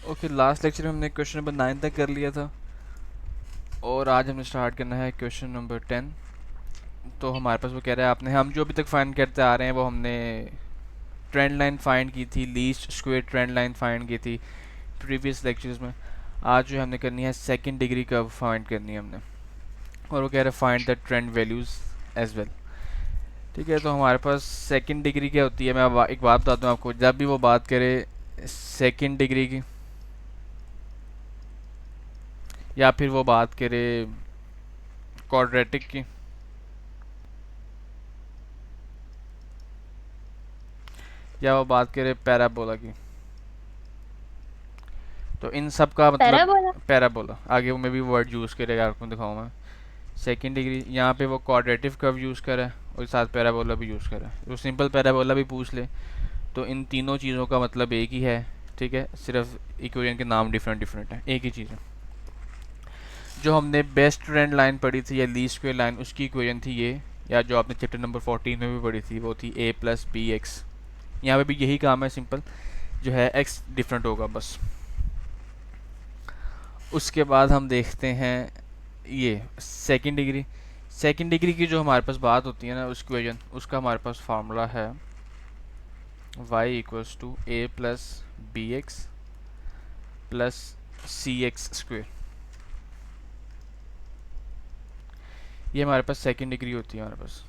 Okay, last lecture में हमने question number 9 तक कर लिया था और आज हमने स्टार्ट करना है क्वेश्चन नंबर 10। तो हमारे पास वो कह रहा है आपने हम जो अभी तक फाइंड करते आ रहे हैं वो हमने ट्रेंड लाइन फाइंड की थी, least square trend line find की थी प्रीवियस लेक्चर्स में। आज जो हमने करनी है सेकंड डिग्री कर्व फाइंड करनी है हमने, और वो कह रहा है find the trend values as well. ठीक है, तो हमारे पास सेकंड डिग्री क्या होती है, मैं अब एक बात बताता हूँ आपको। जब भी वो बात करे सेकंड डिग्री की या फिर वो बात करे क्वाड्रेटिक की या वो बात करे पैराबोला की, तो इन सब का मतलब पैराबोला। पैराबोला आगे वो मैं भी वर्ड यूज़ करेगा, आपको दिखाऊँ मैं। सेकंड डिग्री यहाँ पे वो क्वाड्रेटिक कर्व यूज़ करा है और साथ पैराबोला भी यूज़ करा है। वो सिंपल पैराबोला भी पूछ ले तो इन तीनों चीज़ों का मतलब एक ही है। ठीक है, सिर्फ इक्वेशन के नाम डिफरेंट डिफरेंट है, एक ही चीज़ है। जो हमने बेस्ट ट्रेंड लाइन पढ़ी थी या लीस्ट स्क्वायर लाइन, उसकी इक्वेशन थी ये, या जो आपने चैप्टर नंबर 14 में भी पढ़ी थी वो थी a प्लस बी एक्स। यहाँ पे भी यही काम है, सिंपल जो है x डिफरेंट होगा बस। उसके बाद हम देखते हैं ये सेकंड डिग्री। सेकंड डिग्री की जो हमारे पास बात होती है ना, उस इक्वेशन उसका हमारे पास फार्मूला है y equals to A plus B X plus C X square. ये हमारे पास सेकंड डिग्री होती है हमारे पास।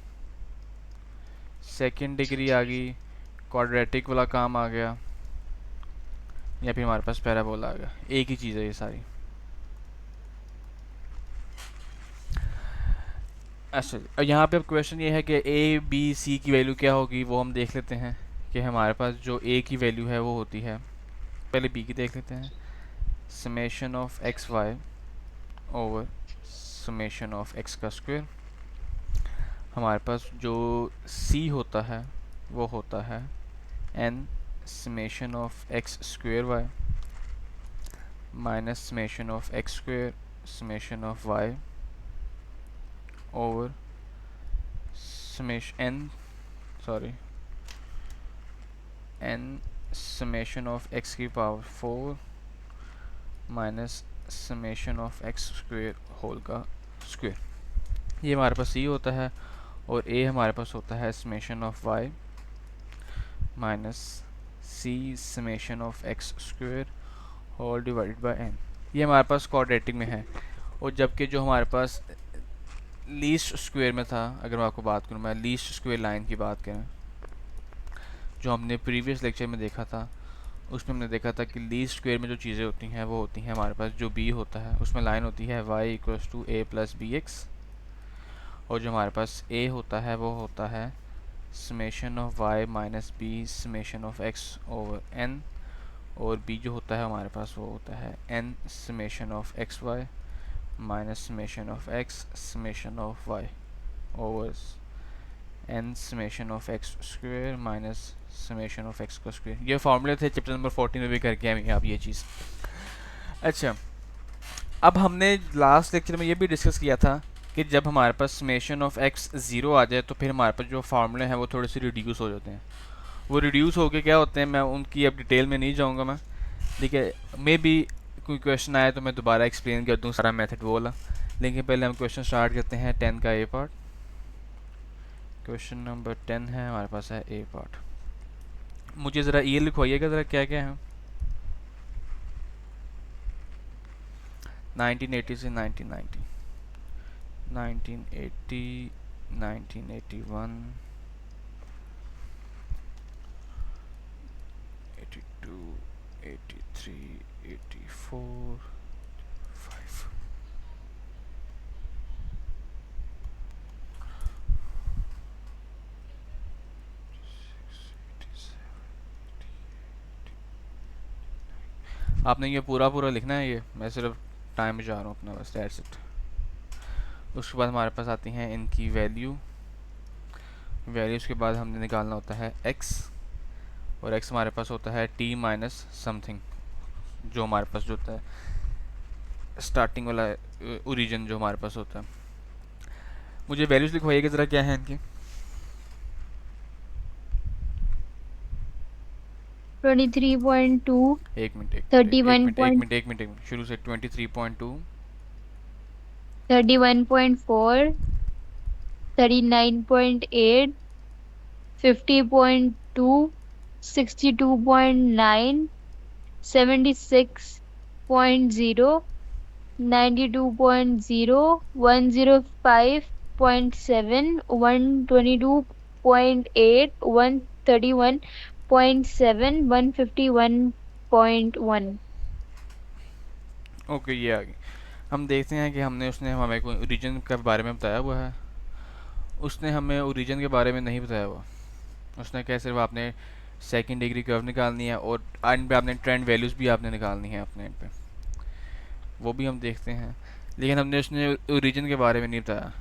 सेकंड डिग्री आ गई, क्वाड्रेटिक वाला काम आ गया, या फिर हमारे पास पैराबोला आ गया। एक ही चीज़ है ये सारी। अच्छा, और यहाँ पे अब क्वेश्चन ये है कि ए बी सी की वैल्यू क्या होगी, वो हम देख लेते हैं। कि हमारे पास जो ए की वैल्यू है वो होती है, पहले बी की देख लेते हैं, summation of X Y over summation of X का स्क्वायर। हमारे पास जो सी होता है वो होता है N summation of X square Y minus summation of X square summation of Y over summation N, sorry, N summation of X की power 4 minus summation of X square whole का स्क्वायर। ये हमारे पास सी होता है, और ए हमारे पास होता है summation of Y minus C summation of X square whole divided by N. ये हमारे पास क्वाड्रेटिक में है। और जबकि जो हमारे पास लीस्ट स्क्वायर में था, अगर मैं आपको बात करूँ, मैं लीस्ट स्क्वायर लाइन की बात करें, जो हमने प्रीवियस लेक्चर में देखा था, उसमें हमने देखा था कि लीस्ट स्क्वायर में जो चीज़ें होती हैं वो होती हैं हमारे पास, जो बी होता है उसमें लाइन होती है y equals to A plus B X, और जो हमारे पास a होता है वो होता है summation of y minus B summation of x over n, और b जो होता है हमारे पास वो होता है n summation of X Y minus summation of x summation of y over n summation of X square minus summation of X का square. ये फॉर्मूले थे चैप्टर नंबर 14 में भी करके आए आप ये चीज़। अच्छा, अब हमने लास्ट लेक्चर में ये भी डिस्कस किया था कि जब हमारे पास समेशन ऑफ एक्स ज़ीरो आ जाए तो फिर हमारे पास जो फार्मूले हैं वो थोड़े से रिड्यूस हो जाते हैं। वो रिड्यूस होके क्या होते हैं, मैं उनकी अब डिटेल में नहीं जाऊँगा मैं। देखिए, मे बी कोई क्वेश्चन आए तो मैं दोबारा एक्सप्लेन कर दूँ सारा मेथड वो वाला, लेकिन पहले हम क्वेश्चन स्टार्ट करते हैं 10 का ए पार्ट। क्वेश्चन नंबर 10 है हमारे पास, है ए पार्ट। मुझे ज़रा ये लिखवाइएगा ज़रा क्या क्या है। 1980 से 1990, 1980, 1981, 82, 83, 84, 5। आपने ये पूरा पूरा लिखना है, ये मैं सिर्फ टाइम में जा रहा हूँ अपना, बस दैट्स इट। उसके बाद हमारे पास आती हैं इनकी वैल्यू। वैल्यूज़ के बाद हमने निकालना होता है x, और x हमारे पास होता है t माइनस समथिंग, जो हमारे पास जो होता है स्टार्टिंग वाला ओरिजिन जो हमारे पास होता है। मुझे वैल्यूज़ लिखवाइएगा ज़रा क्या है इनकी। 23.2, एक मिनट एक मिनट एक 31 मिनट एक point मिनट एक मिनट एक मिनट शुरू से 23.2 31.4, 39.8, 50.2, 62.9, 76.0, 92.0, 105.7, 122.8, 131.7, 151.1। ओके ये आ गई। हम देखते हैं कि हमने उसने हमें को ओरिजिन के बारे में बताया हुआ है, उसने हमें ओरिजिन के बारे में नहीं बताया हुआ। उसने क्या सिर्फ आपने सेकंड डिग्री कर्व निकालनी है और एंड पे आपने ट्रेंड वैल्यूज़ भी आपने निकालनी है अपने एंड पे, वो भी हम देखते हैं। लेकिन हमने उसने ओरिजिन के बारे में नहीं बताया।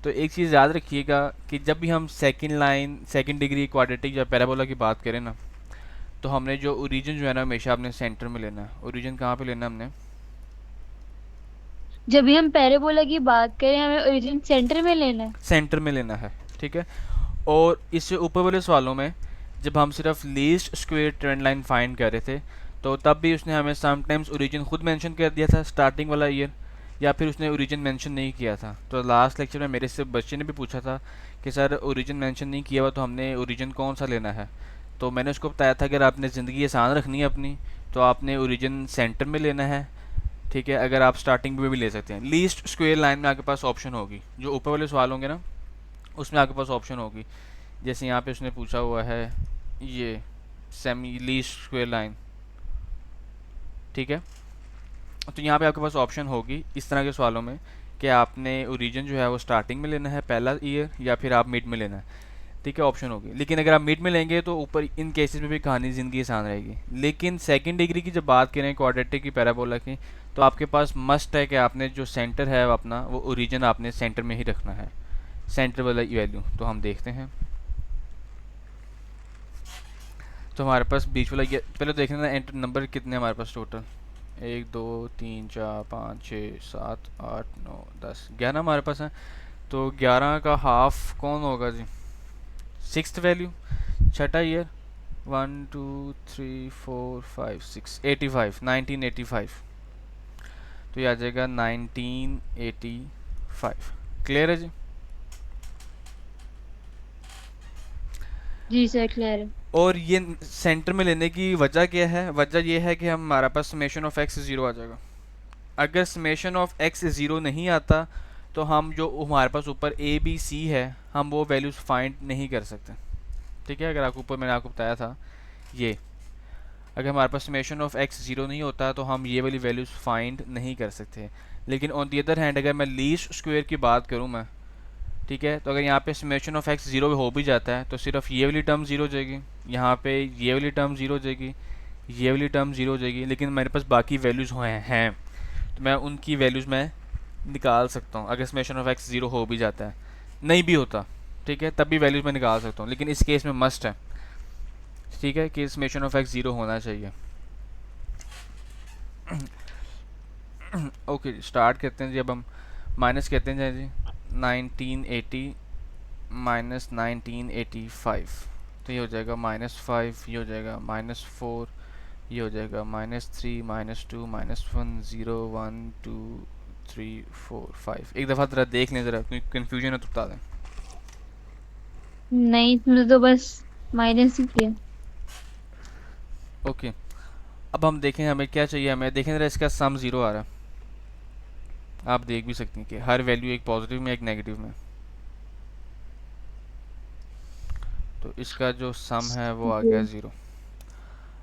तो एक चीज़ याद रखिएगा कि जब भी हम second line second degree quadratic या पैराबोला की बात करें ना, तो हमने जो ओरिजिन जो है ना हमेशा अपने सेंटर में लेना है। ओरिजिन कहाँ पे लेना है हमने? जब भी हम पैराबोला की बात करें, हमें ओरिजिन सेंटर में लेना है। सेंटर में लेना है, ठीक है। और इससे ऊपर वाले सवालों में जब हम सिर्फ least square trend line find कर रहे थे, तो तब भी उसने हमें समटाइम्स ओरिजिन खुद मेंशन कर दिया था स्टार्टिंग वाला ईयर, या फिर उसने ओरिजिन मेंशन नहीं किया था। तो लास्ट लेक्चर में मेरे से बच्चे ने भी पूछा था कि सर ओरिजिन मेंशन नहीं किया हुआ तो हमने ओरिजिन कौन सा लेना है। तो मैंने उसको बताया था अगर आपने ज़िंदगी आसान रखनी है अपनी, तो आपने ओरिजिन सेंटर में लेना है, ठीक है। अगर आप स्टार्टिंग में भी ले सकते हैं, लीस्ट स्क्वायर लाइन में आपके पास ऑप्शन होगी, जो ऊपर वाले सवाल होंगे ना उसमें आपके पास ऑप्शन होगी। जैसे यहाँ पे उसने पूछा हुआ है ये सेमी लीस्ट स्क्वायर लाइन, ठीक है। तो यहाँ पे आपके पास ऑप्शन होगी इस तरह के सवालों में कि आपने ओरिजिन जो है वो स्टार्टिंग में लेना है पहला ईयर, या फिर आप मिड में लेना है, ठीक है। ऑप्शन होगी। लेकिन अगर आप मिड में लेंगे तो ऊपर इन केसेस में भी कहानी ज़िंदगी आसान रहेगी। लेकिन सेकंड डिग्री की जब बात करें क्वाड्रेटिक की पैराबोला की, तो आपके पास मस्ट है कि आपने जो सेंटर है अपना वो ओरिजिन आपने सेंटर में ही रखना है, सेंटर वाला वैल्यू। तो हम देखते हैं। तो हमारे पास बीच वाला ये पहले देख लेना एंटर नंबर कितने हमारे पास टोटल। 1 2 3 4 5 6 7 8 9 10 11 हमारे पास है। तो 11 का हाफ कौन होगा जी? सिक्स्थ वैल्यू, छठा ईयर। 1 2 3 4 5 6 85, 1985। तो ये आ जाएगा 1985। क्लियर है जी? जी सर, क्लियर है। और ये सेंटर में लेने की वजह क्या है? वजह ये है कि हमारे पास समेशन ऑफ एक्स ज़ीरो आ जाएगा। अगर समेशन ऑफ एक्स ज़ीरो नहीं आता तो हम जो हमारे पास ऊपर ए बी सी है हम वो वैल्यूज़ फाइंड नहीं कर सकते, ठीक है। अगर आपको ऊपर मैंने आपको बताया था ये, अगर हमारे पास समेशन ऑफ एक्स ज़ीरो नहीं होता तो हम ये वाली वैल्यूज़ फाइंड नहीं कर सकते। लेकिन ऑन दी अदर हैंड अगर मैं लीस्ट स्क्वायर की बात करूँ मैं, ठीक है, तो अगर यहाँ पे समेशन ऑफ एक्स ज़ीरो हो भी जाता है तो सिर्फ ये वाली टर्म ज़ीरो हो जाएगी, यहाँ पे ये वाली टर्म ज़ीरो हो जाएगी, ये वाली टर्म ज़ीरो हो जाएगी। लेकिन मेरे पास बाकी वैल्यूज़ हैं तो मैं उनकी वैल्यूज़ मैं निकाल सकता हूँ। अगर समेशन ऑफ एक्स ज़ीरो हो भी जाता है, नहीं भी होता, ठीक है, तब भी वैल्यूज़ मैं निकाल सकता हूँ। लेकिन इस केस में मस्ट है, ठीक है, कि समेशन ऑफ एक्स ज़ीरो होना चाहिए। ओके स्टार्ट करते हैं जी। अब हम माइनस कहते हैं जी 1980 माइनस 1985। तो ये हो जाएगा -5, ये हो जाएगा -4, ये हो जाएगा -3 -2 -1 0 1 2 3 4 5। एक दफ़ा ज़रा देख लें, ज़रा कोई कन्फ्यूजन है तो बता दें। नहीं, तुमने तो बस माइनस ही किया। ओके अब हम देखें हमें क्या चाहिए। हमें देखें ज़रा इसका सम ज़ीरो आ रहा है। आप देख भी सकते हैं कि हर वैल्यू एक पॉजिटिव में एक नेगेटिव में। तो इसका जो सम है वो आ गया जी। ज़ीरो।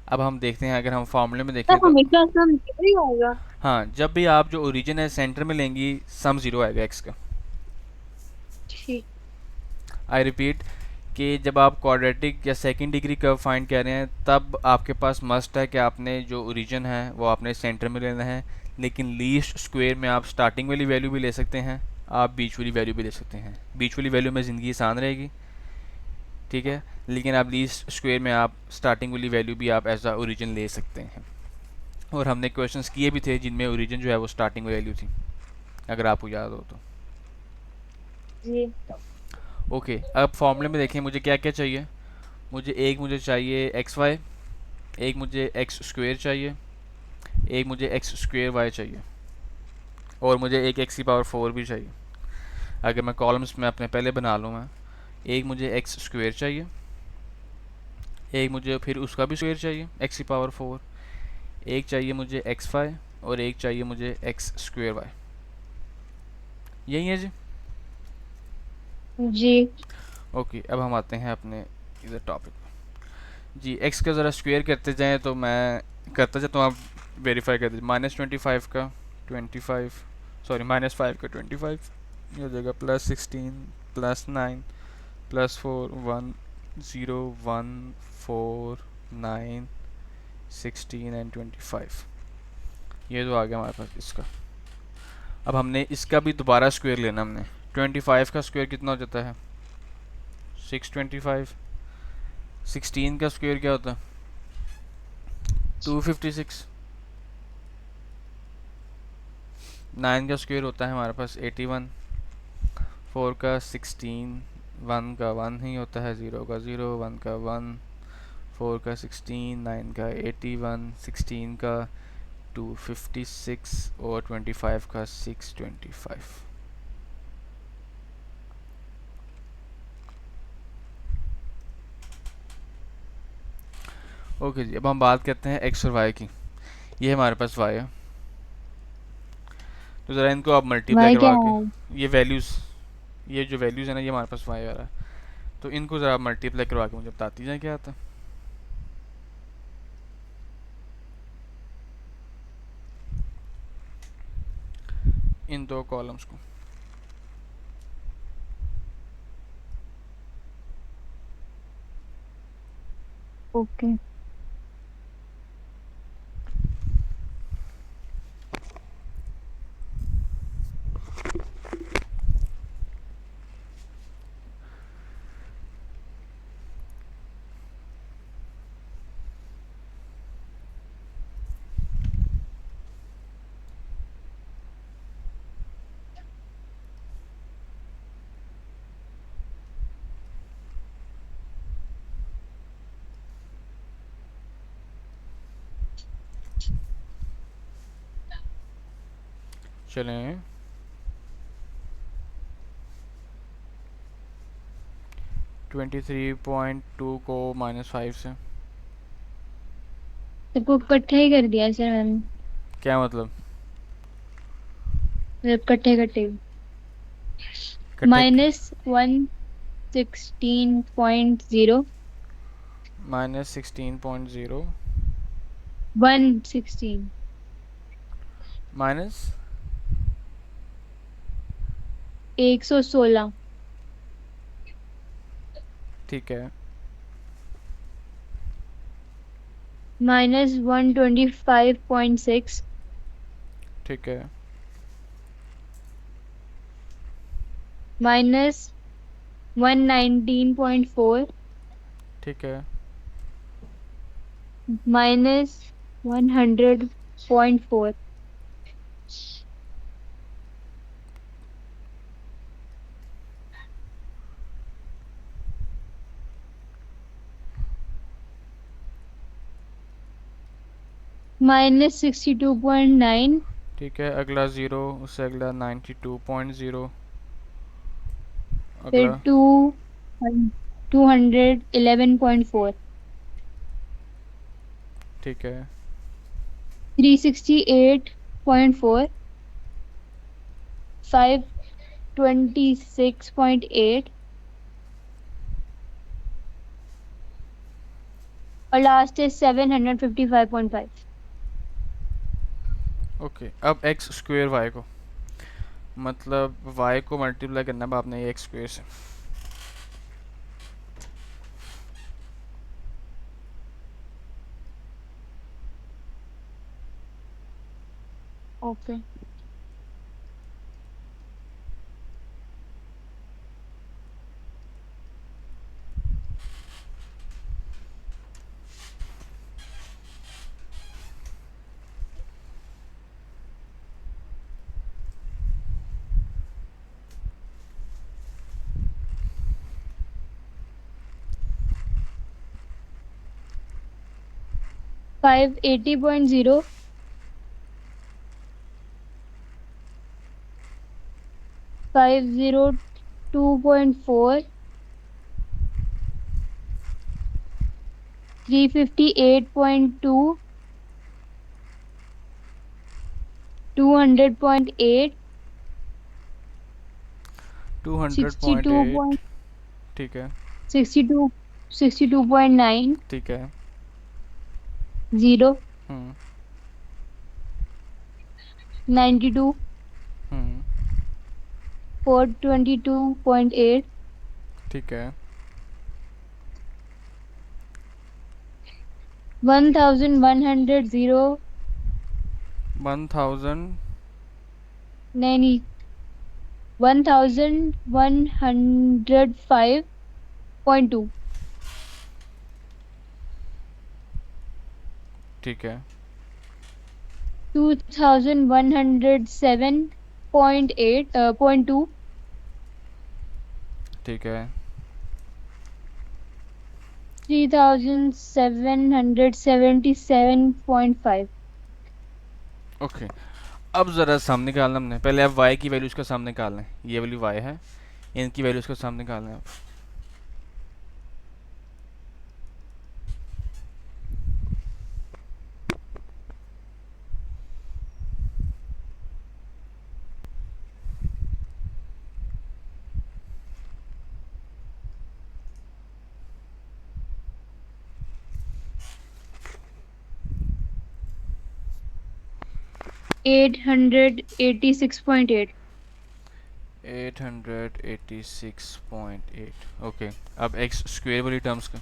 अब हम देखते हैं अगर हम फार्मूले में तो देखें तो, हमेशा सम जीरो ही होगा। हाँ जब भी आप जो ओरिजिन है सेंटर में लेंगी सम ज़ीरो आएगा एक्स का। ठीक। आई रिपीट कि जब आप क्वाड्रेटिक या सेकंड डिग्री कर्व फाइंड कर रहे हैं तब आपके पास मस्ट है कि आपने जो ओरिजिन है वो आपने सेंटर में लेना है। लेकिन लीस्ट स्क्वायर में आप स्टार्टिंग वाली वैल्यू भी ले सकते हैं, आप बीच वाली वैल्यू भी ले सकते हैं। बीच वाली वैल्यू में ज़िंदगी आसान रहेगी, ठीक है। लेकिन आप लीस्ट स्क्वायर में आप स्टार्टिंग वाली वैल्यू भी आप एज आ ओरिजिन ले सकते हैं। और हमने क्वेश्चंस किए भी थे जिनमें ओरिजिन जो है वो स्टार्टिंग वैल्यू थी, अगर आपको याद हो तो। जी। ओके अब फॉर्मूले में देखें मुझे क्या क्या चाहिए। मुझे चाहिए एक्स वाई, एक मुझे एक्स स्क्वेयर चाहिए, एक मुझे एक्स स्क्वेयर वाई चाहिए, और मुझे एक एक्स की पावर 4 भी चाहिए। अगर मैं कॉलम्स में अपने पहले बना लूँ मैं, एक मुझे एक्स स्क्वेयर चाहिए, एक मुझे फिर उसका भी स्क्वेयर चाहिए एक्स की पावर 4, एक चाहिए मुझे एक्स वाई, और एक चाहिए मुझे एक्स स्क्वेयर वाई। यही है जी। जी। ओके, अब हम आते हैं अपने इधर टॉपिक जी। एक्स का ज़रा स्क्वेयर करते जाएं, तो मैं करता जाता हूँ, आप वेरीफाई कर दीजिए। -25 का 25, सॉरी -5 का 25, ये हो जाएगा +16 +9 +4 1 0 1 4 9 16 एंड 25। ये तो आ गया हमारे पास इसका। अब हमने इसका भी दोबारा स्क्वेयर लेना हमने। 25 का स्क्वेयर कितना हो जाता है? 625। 16 का स्क्वेयर क्या होता है? 256। 9 का स्क्वेयर होता है हमारे पास 81। 4 का 16, 1 का 1 ही होता है, 0 का 0, 1 का 1, 4 का 16, 9 का 81, 16 का 256 और 25 का 625। ओके जी, अब हम बात करते हैं एक्स और वाई की। ये हमारे पास वाई है, तो ज़रा इनको आप मल्टीप्लाई वह क्या करवा के, है? ये वैल्यूज़, ये जो वैल्यूज़ है ना, ये हमारे पास वाई आ रहा है, तो इनको ज़रा आप मल्टीप्लाई करवा के मुझे बताती जाए क्या आता है इन दो कॉलम्स को। ओके। चलें, 23.2 को -5 से, सबको इकट्ठा ही कर दिया सर मैंने। क्या मतलब? मतलब इकट्ठे इकट्ठे। इकट्ठे? -116.0। -16.0 116। माइनस, 116। ठीक है, -125.6। ठीक है, -119.4। ठीक है। -100.4। -62.9। ठीक है, अगला ज़ीरो, उससे अगला 92.0, फिर अगला, 211.4। ठीक है, 368.4। 526.8। और लास्ट है 755.5। ओके। अब एक्स स्क्वेयर वाई को, मतलब वाई को मल्टीप्लाई करना है आपने ये एक्स स्क्वेयर से। ओके। 580.0, 502.4, 358.2, 200.8, 200.8 62. ठीक है 62, 62.9, ठीक है 0, हम्म 92, हम्म 422.8, ठीक है 1100, 0, 1000 नहीं नहीं, 1105.2, ठीक है 2107.8 ठीक है 3777.5. ओके। अब ज़रा सामने निकालना हमने, पहले आप y की वैल्यूज़ का सामने निकालना है, ये वाली y है, इनकी वैल्यूज़ का सामने निकालना है आप। 886.8. 886.8 ओके। अब x स्क्वेयर वाली टर्म्स का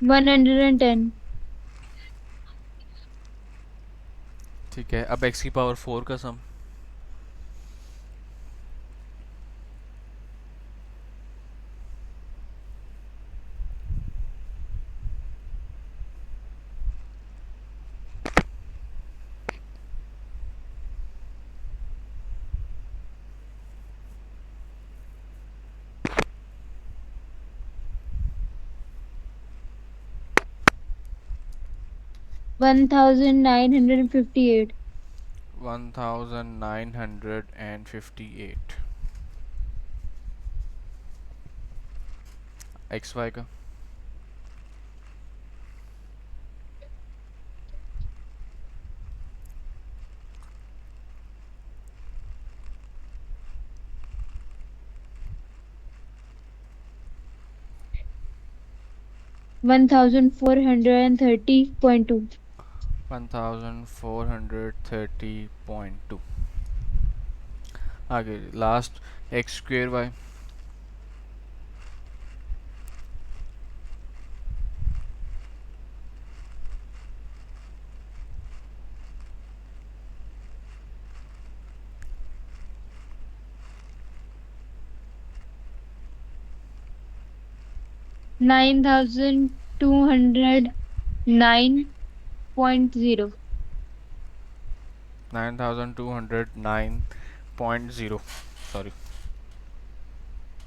110. ठीक है। अब x की पावर 4 का सम 1958. 1958 एक्स वाई का 1430.2. 1430.2 आगे last X square Y 9209.0. 9209.0 sorry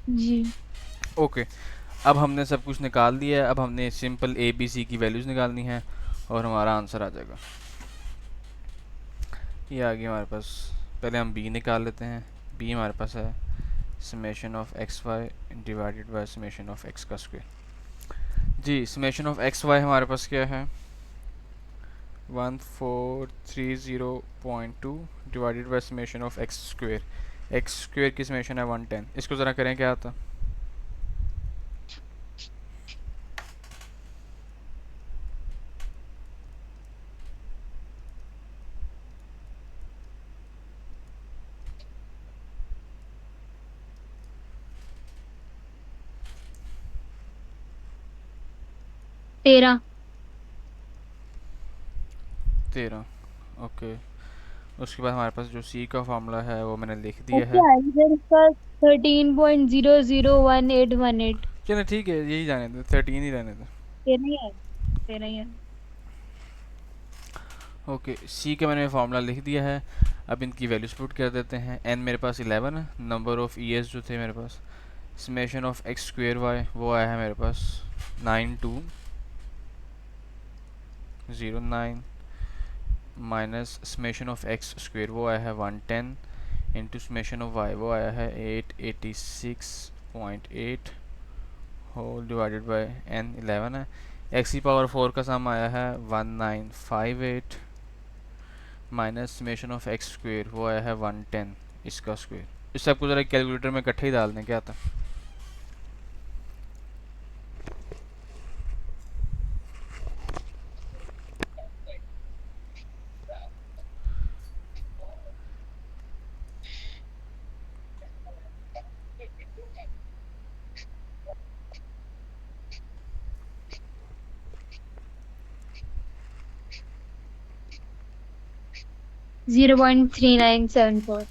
जी। ओके। अब हमने सब कुछ निकाल दिया है, अब हमने सिंपल ए बी सी की वैल्यूज़ निकालनी है और हमारा आंसर आ जाएगा। ये आ गया हमारे पास। पहले हम बी निकाल लेते हैं। बी हमारे पास है summation of X Y divided by summation of X का स्क्वायर। जी समेशन ऑफ एक्स वाई हमारे पास क्या है 1430.2 divided by summation of X square की समेशन है 110। इसको ज़रा करें क्या आता 13. 13। ओके, उसके बाद हमारे पास जो सी का फार्मूला है वो मैंने लिख दिया ओके है। आंसर इसका 13.001818। चलो ठीक है, यही जाने दो, 13 ही रहने दो। तेरह ही है, तेरह ही है। ओके, सी का मैंने फार्मूला लिख दिया है। अब इनकी वैल्यूज पुट कर देते हैं। एन मेरे पास 11 है, नंबर ऑफ ईयर्स जो थे मेरे पास, summation of X square Y वो आया है मेरे पास 9209 minus summation of X square वो आया है 110 इंटू समेशन ऑफ वाई वो आया है 886.8 होल डिवाइडेड बाय एन 11 है। एक्स की पावर 4 का सम आया है 1958 minus summation of X square वो आया है 110 इसका स्क्वेयर। इस सबको ज़रा कैलकुलेटर में इकट्ठे ही डाल दें, क्या आता है। 0.3974।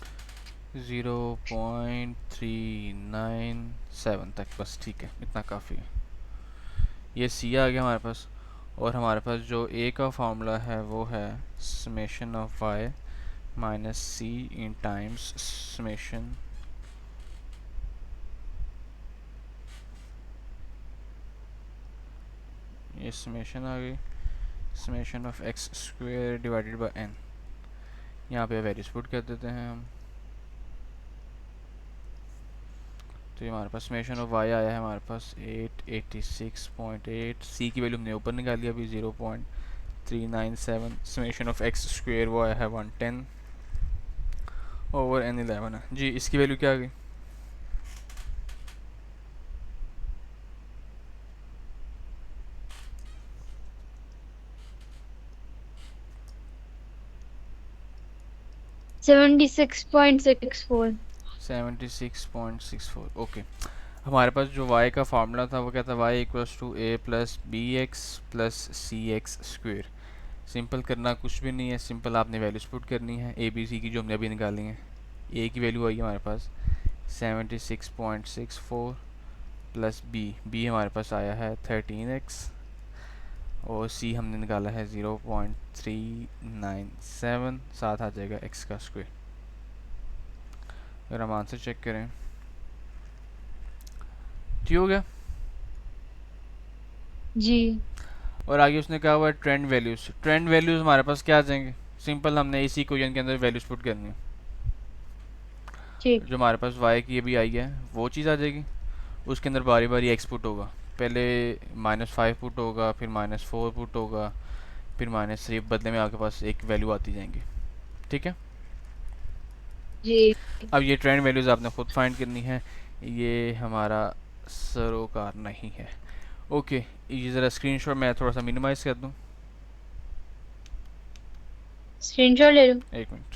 0.397 तक बस, ठीक है, इतना काफ़ी है। ये सी आ गया हमारे पास। और हमारे पास जो ए का फार्मूला है वो है summation of Y minus C N times summation ये समेशन आ गई summation of X square divided by N. यहाँ पे वैल्यूज पुट कर देते हैं हम। तो ये हमारे पास समेशन ऑफ वाई आया है हमारे पास 886.8। सी की वैल्यू हमने ऊपर निकाली अभी 0.397। समेशन ऑफ एक्स स्क्वेयर वो आया है 110 ओवर एन 11 है जी। इसकी वैल्यू क्या आ गई? 76.64। 76.64। ओके, हमारे पास जो y का फार्मूला था वो क्या था? y equals to A plus B X plus C X square. Simple करना कुछ भी नहीं है, सिंपल आपने वैल्यूज पुट करनी है ए बी सी की जो हमने अभी निकाली है। ए की वैल्यू आई है हमारे पास 76.64 प्लस बी हमारे पास आया है 13x और सी हमने निकाला है 0.397, साथ आ जाएगा x का स्क्वेयर। अगर हम आंसर चेक करें, ठीक हो गया। जी और आगे उसने कहा हुआ है ट्रेंड वैल्यूज। ट्रेंड वैल्यूज हमारे पास क्या आ जाएंगे? सिंपल, हमने इसी क्वेश्चन के अंदर वैल्यूज पुट करनी है। ठीक। जो हमारे पास y की अभी आई है वो चीज़ आ जाएगी, उसके अंदर बारी बारी x पुट होगा। पहले -5 पुट होगा, फिर -4 पुट होगा, फिर -3, बदले में आपके पास एक वैल्यू आती जाएंगी। ठीक है। जी अब ये ट्रेंड वैल्यूज आपने खुद फाइंड करनी है, ये हमारा सरोकार नहीं है। ओके, ये ज़रा स्क्रीनशॉट मैं थोड़ा सा मिनिमाइज कर दूँ, स्क्रीनशॉट ले लो। एक मिनट।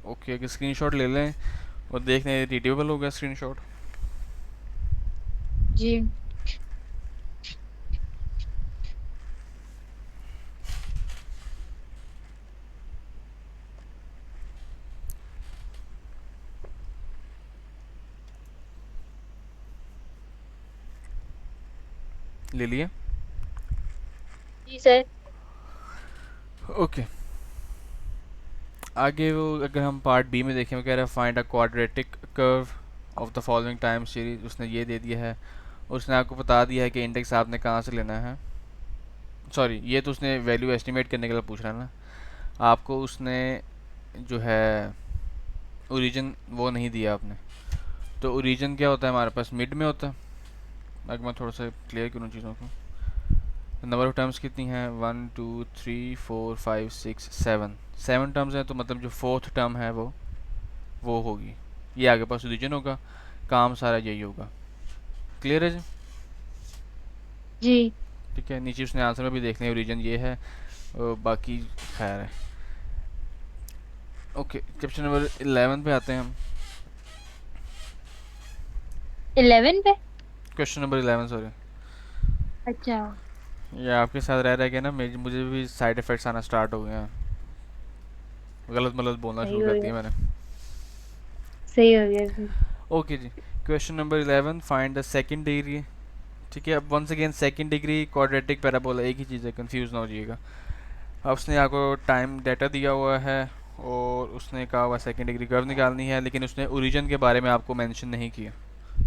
ओके, अगर स्क्रीनशॉट ले लें और देखने रीडेबल होगा स्क्रीनशॉट। जी ले लिए। जी सर। ओके, आगे वो अगर हम पार्ट बी में देखें, वो कह रहा है find a quadratic curve of the following time series. उसने ये दे दिया है, उसने आपको बता दिया है कि इंडेक्स आपने कहाँ से लेना है। सॉरी, ये तो उसने वैल्यू एस्टिमेट करने के लिए पूछ रहा है ना आपको। उसने जो है ओरिजिन वो नहीं दिया आपने। तो ओरिजिन क्या होता है हमारे पास? मिड में होता है। अगर मैं थोड़ा सा क्लियर करूँ चीज़ों को, नंबर ऑफ टर्म्स कितनी हैं? 1 2 3 4 5 6 7 7 टर्म्स हैं, तो मतलब जो फोर्थ टर्म है वो होगी, ये आगे पास ओरिजिन होगा। काम सारा यही होगा। क्लियर है जी? जी ठीक है, नीचे उसने आंसर में भी देख लिया ओरिजिन ये है, बाकी खैर है। ओके, क्वेश्चन नंबर 11 पे आते हैं हम। 11 पे। Question number 11, sorry. अच्छा। ये आपके साथ रह रह के ना मुझे भी साइड इफ़ेक्ट्स आना स्टार्ट हो गए हैं। गलत मलत बोलना सही शुरू हो कर गया। दिया मैंने। सही हो गया फिर। ओके जी। Question number 11, find the second degree. ठीक है, अब once again second degree quadratic parabola एक ही चीज़ है, कंफ्यूज ना हो जाइएगा। अब उसने आपको टाइम डाटा दिया हुआ है और उसने कहा हुआ सेकंड डिग्री कर्व निकालनी है, लेकिन उसने ओरिजिन के बारे में आपको मेंशन नहीं किया।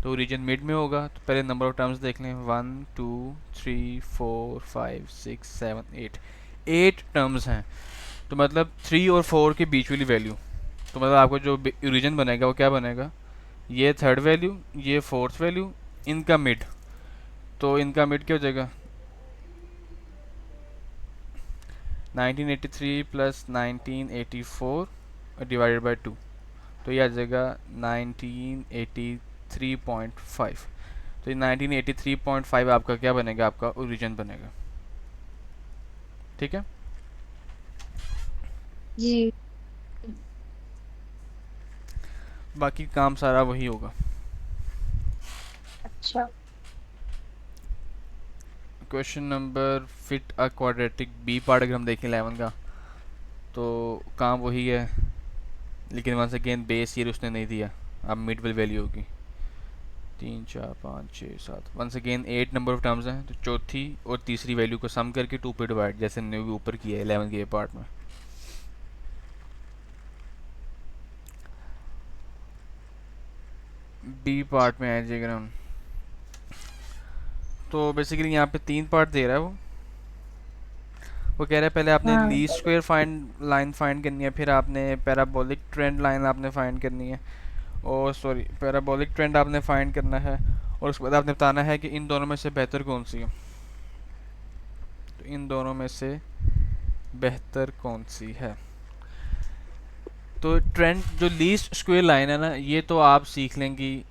तो ओरिजिन मिड में होगा, तो पहले नंबर ऑफ टर्म्स देख लें। 1 2 3 4 5 6 7 8, 8 टर्म्स हैं। तो मतलब 3 और 4 के बीच वाली वैल्यू। तो मतलब आपको जो ओरिजिन बनेगा वो क्या बनेगा, ये थर्ड वैल्यू, ये फोर्थ वैल्यू, इनका मिड। तो इनका मिड क्या हो जाएगा, 1983 प्लस 1984 डिवाइडेड बाई 2। तो ये आ जाएगा 1983.5। तो ये 1983.5 आपका क्या बनेगा, आपका ओरिजिन बनेगा। ठीक है। जी। बाकी काम सारा वही होगा। अच्छा। Question number, fit a quadratic B part अगर हम देखें 11 का, तो काम वही है, लेकिन वंस अगेन बेस ईयर उसने नहीं दिया। अब मिड वैल्यू होगी 3 4 5 6 7। Once again 8 number of terms हैं, तो चौथी और तीसरी वैल्यू को सम करके 2 पे डिवाइड, जैसे हमने भी ऊपर किया है 11 के पार्ट में। बी पार्ट में आ जाएगा हम। तो बेसिकली यहाँ पे 3 पार्ट दे रहा है वो कह रहा है पहले आपने हाँ। Least square find line find करनी है, फिर आपने पैराबोलिक ट्रेंड लाइन आपने फाइंड करनी है, और सॉरी पैराबोलिक ट्रेंड आपने फाइंड करना है, और उसके बाद आपने बताना है कि इन दोनों में से बेहतर कौन सी है। तो इन दोनों में से बेहतर कौन सी है। तो ट्रेंड जो लीस्ट स्क्वायर लाइन है ना, ये तो आप सीख लेंगी,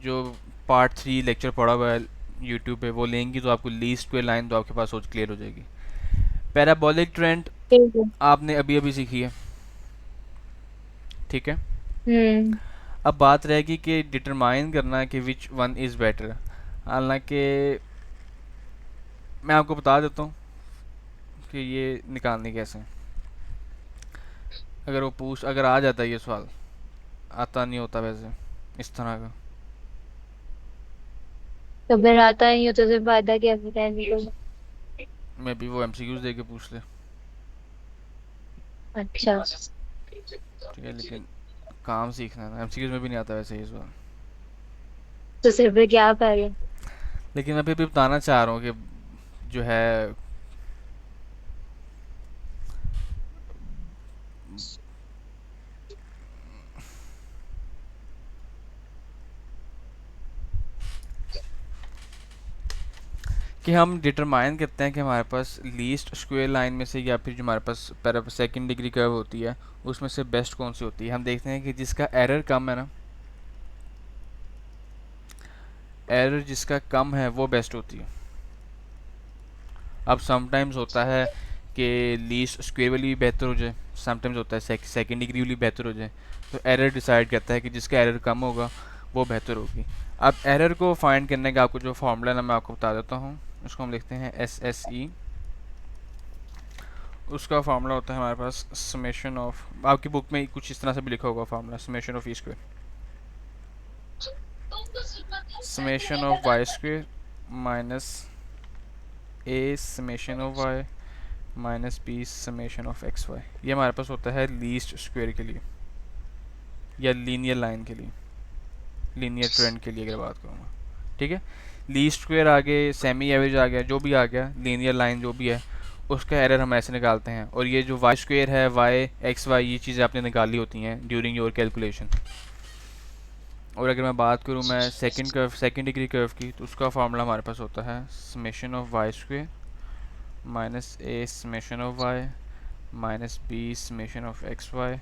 जो पार्ट 3 लेक्चर पढ़ा हुआ है यूट्यूब पे वो लेंगी, तो आपको लीस्ट स्क्वायर लाइन तो आपके पास सोच क्लियर हो जाएगी। पैराबोलिक ट्रेंड ठीक है। आपने अभी अभी सीखी है। ठीक है। हम्म। अब बात रहेगी कि डिटरमाइन करना कि विच वन इज़ बेटर। हालांकि मैं आपको बता देता हूँ कि ये निकालनी कैसे। अगर आ जाता है ये सवाल, आता नहीं होता वैसे इस तरह का। तो फिर आता ही हो तो फिर फायदा क्या बताने को। मैं भी वो एमसीक्यूज दे के पूछ ले। अच्छा। ठीक है, लेकिन काम सीखना है ना, एमसीक्यूज में भी नहीं आता वैसे ये सवाल। तो सिर्फ फिर क्या करें। लेकिन मैं अभी बताना चाह रहा हूँ कि जो है कि हम डिटरमाइन करते हैं कि हमारे पास लीस्ट स्क्वायर लाइन में से, या फिर जो हमारे पास सेकंड डिग्री कर्व होती है उसमें से बेस्ट कौन सी होती है। हम देखते हैं कि जिसका एरर कम है ना, एरर जिसका कम है वो बेस्ट होती है। अब समटाइम्स होता है कि लीस्ट स्क्वायर वाली भी बेहतर हो जाए, समटाइम्स होता है सेकंड डिग्री वाली बेहतर हो जाए। तो एरर डिसाइड करता है कि जिसका एरर कम होगा वो बेहतर होगी। अब एरर को फाइंड करने का आपको जो फार्मूला ना मैं आपको बता देता हूँ, उसको हम लिखते हैं SSE। उसका फार्मूला होता है हमारे पास समेशन ऑफ, आपकी बुक में कुछ इस तरह से भी लिखा होगा formula, summation of E square, summation of Y square minus A summation of Y minus B summation of X Y. ये हमारे पास होता है लीस्ट स्क्वायर के लिए या लीनियर लाइन के लिए, लीनियर ट्रेंड के लिए अगर बात करूँगा। ठीक है, लीस्ट स्क्वायर आ गए, सेमी एवरेज आ गया, जो भी आ गया, लीनियर लाइन जो भी है, उसका एरर हम ऐसे निकालते हैं। और ये जो वाई स्क्वायर है, वाई एक्स वाई, ये चीज़ें आपने निकाली होती हैं ड्यूरिंग योर कैलकुलेशन। और अगर मैं बात करूँ मैं सेकंड डिग्री कर्व की, तो उसका फार्मूला हमारे पास होता है summation of Y square minus A summation of Y minus B summation of X Y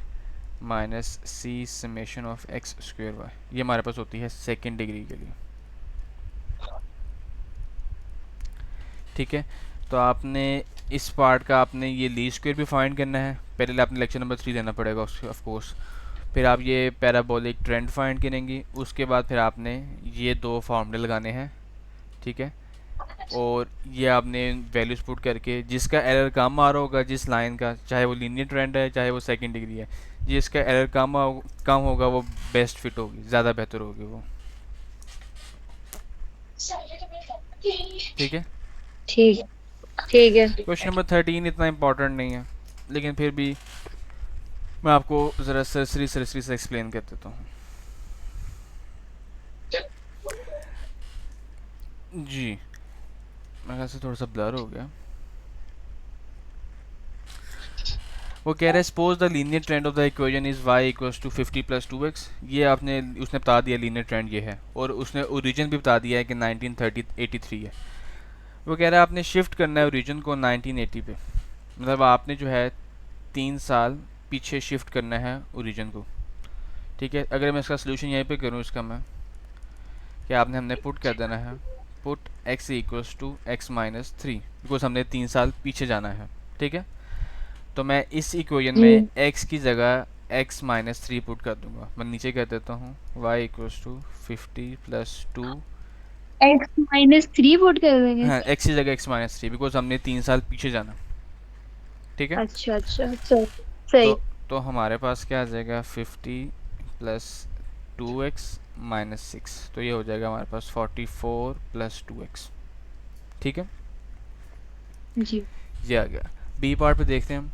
minus C summation of X square Y. ये हमारे पास होती है सेकंड डिग्री के लिए। ठीक है, तो आपने इस पार्ट का आपने ये लीस्ट स्क्वायर भी फाइंड करना है, पहले आपने लेक्चर नंबर 3 देना पड़ेगा उसके ऑफ कोर्स। फिर आप ये पैराबोलिक ट्रेंड फाइंड करेंगी, उसके बाद फिर आपने ये दो फार्मूले लगाने हैं। ठीक है, और ये आपने वैल्यूज पुट करके जिसका एरर कम आ रहा होगा जिस लाइन का, चाहे वो लीनियर ट्रेंड है चाहे वो सेकंड डिग्री है, जिसका एरर कम होगा वो बेस्ट फिट होगी, ज़्यादा बेहतर होगी वो। ठीक है। ठीक ठीक है। क्वेश्चन नंबर 13 इतना इंपॉर्टेंट नहीं है, लेकिन फिर भी मैं आपको ज़रा सरसरी सरसरी से एक्सप्लेन कर देता हूँ। जी, मेरे ख्याल से थोड़ा सा ब्लर हो गया। वो कह रहा है suppose the linear trend of the equation is y equals to 50 प्लस 2x। ये आपने उसने बता दिया लीनियर ट्रेंड ये है, और उसने ओरिजिन भी बता दिया है कि 1983 है। वो कह रहा है आपने शिफ्ट करना है ओरिजिन को 1980 पे, मतलब आपने जो है 3 साल पीछे शिफ्ट करना है ओरिजिन को। ठीक है, अगर मैं इसका सोल्यूशन यहीं पे करूँ इसका, मैं कि आपने हमने पुट कर देना है put x equals to x minus 3, because हमने 3 साल पीछे जाना है। ठीक है, तो मैं इस इक्वेशन में जी। x की जगह x माइनस 3 पुट कर दूंगा। मैं नीचे कर देता हूँ y equals to 50 plus 2। x-3 put कर देंगे। हाँ, x की जगह x माइनस 3, बिकॉज हमने 3 साल पीछे जाना। ठीक है, अच्छा अच्छा, सही तो सही। तो हमारे पास क्या आ जाएगा 50 प्लस 2x माइनस 6, तो ये हो जाएगा हमारे पास 44 प्लस 2x। ठीक है, जी। ये आ गया। बी पार्ट पे देखते हैं हम।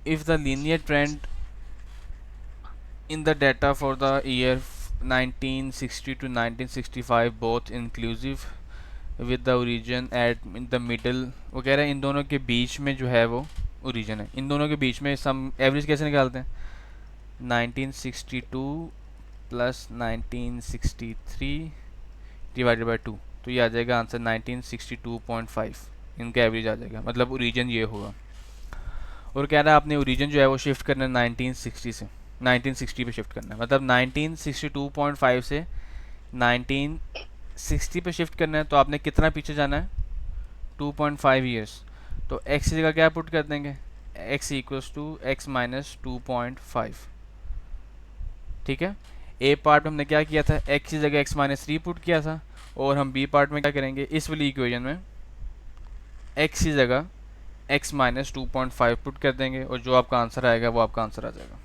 If the linear trend in the data for the year 1960 to 1965 both inclusive with the origin at in the middle। वो कह रहा है इन दोनों के बीच में जो है वो ओरिजिन है, इन दोनों के बीच में सम एवरेज कैसे निकालते हैं, 1962 प्लस 1963 डिवाइडेड बाई 2, तो ये आ जाएगा आंसर 1962.5। इनका एवरेज आ जाएगा, मतलब ओरिजिन ये होगा। और कह रहा है आपने ओरिजिन जो है वो शिफ्ट करना है 1960 से 1960 पे शिफ्ट करना है, मतलब 1962.5 से 1960 पे शिफ्ट करना है, तो आपने कितना पीछे जाना है 2.5 ईयर्स। तो x की जगह क्या पुट कर देंगे, x equals to X minus 2.5। ठीक है, ए पार्ट में हमने क्या किया था, x की जगह x माइनस 3 पुट किया था, और हम बी पार्ट में क्या करेंगे, इस वाली इक्वेशन में x की जगह x माइनस 2.5 पुट कर देंगे, और जो आपका आंसर आएगा वो आपका आंसर आ जाएगा।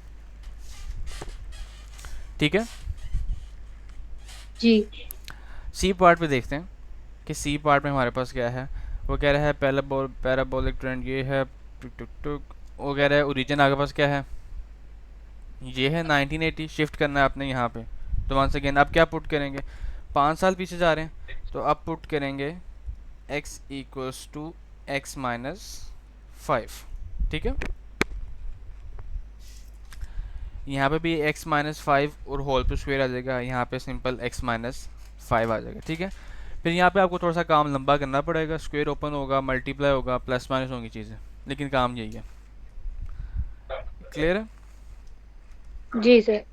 ठीक है, जी। सी पार्ट पे देखते हैं कि सी पार्ट में हमारे पास क्या है। वो कह रहा है पैराबोलिक ट्रेंड ये है, टुक टुक टुक। वो कह रहा है ओरिजिन आपके पास क्या है, ये है 1980, शिफ्ट करना है आपने यहाँ पे। तो वंस अगेन अब क्या पुट करेंगे, 5 साल पीछे जा रहे हैं, तो अब पुट करेंगे x equals to X minus 5। ठीक है, यहाँ पे भी x माइनस 5 और होल पे स्क्वायर आ जाएगा, यहाँ पे सिंपल x माइनस 5 आ जाएगा। ठीक है, फिर यहाँ पे आपको थोड़ा सा काम लंबा करना पड़ेगा, स्क्वायर ओपन होगा, मल्टीप्लाई होगा, प्लस माइनस होंगी चीज़ें, लेकिन काम यही है। क्लियर है। जी सर।